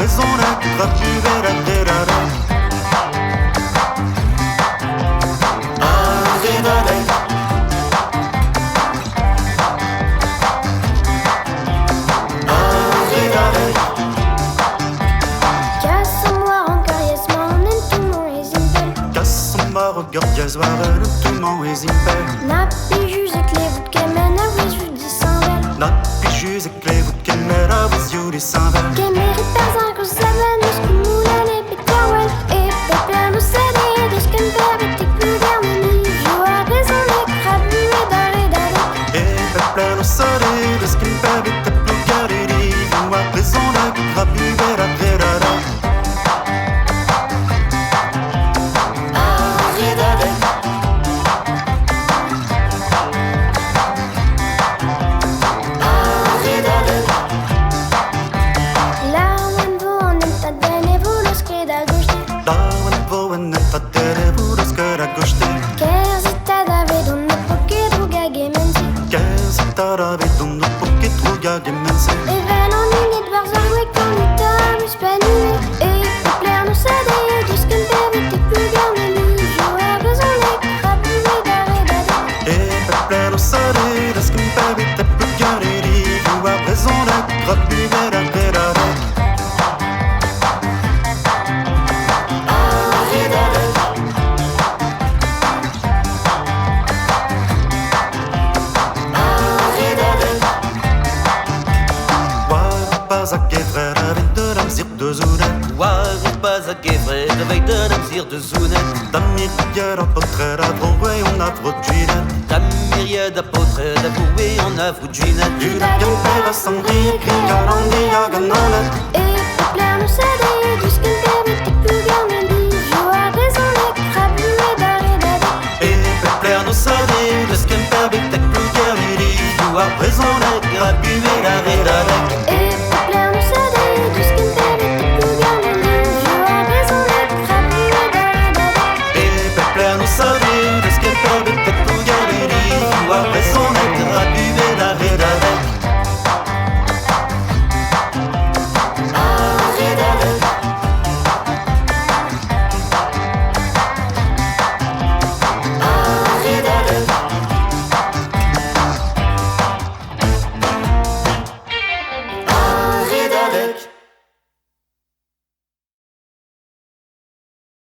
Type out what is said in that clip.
raison d'être plus belle à terre. Gorgeous waren het toen nog eens in bed. Nappi juice ik leef het kemen en wees je die s'envel. Nappi juice ik leef het kemen en wees je die s'envel. Que meritas un que seven dus que moula les pitawel. Et pepe no sede dus que m'pebe te plus garni. Je a raison les crabes et d'arrêt d'arrêt. Et pepe no sede dus que m'pebe te plus garni. Je a raison les crabes et d'arrêt d'arrêt. Et vel en unit var zarwek kan ut amus penue. Et pepler no sade dus que m'pebe te plus garni. Je a raison les crabes et d'arrêt d'arrêt. Et pepler no sade dus que m'pebe te plus garni. Je a raison les crabes et d'arrêt d'arrêt. Pas a gevre de veille de namzir de zounet. Da myriade apôtres d'abroué on a vrutginet. Ta myriade d'apôtres d'abroué on a vrutginet. Du lagan père à sangria crical en diagonale. Et pepler no sade dus que m'pebe te plus garni. Je a raison les crabes et d'arrêt d'arrêt. Et pepler no sade dus que m'pebe te plus garni. Je a raison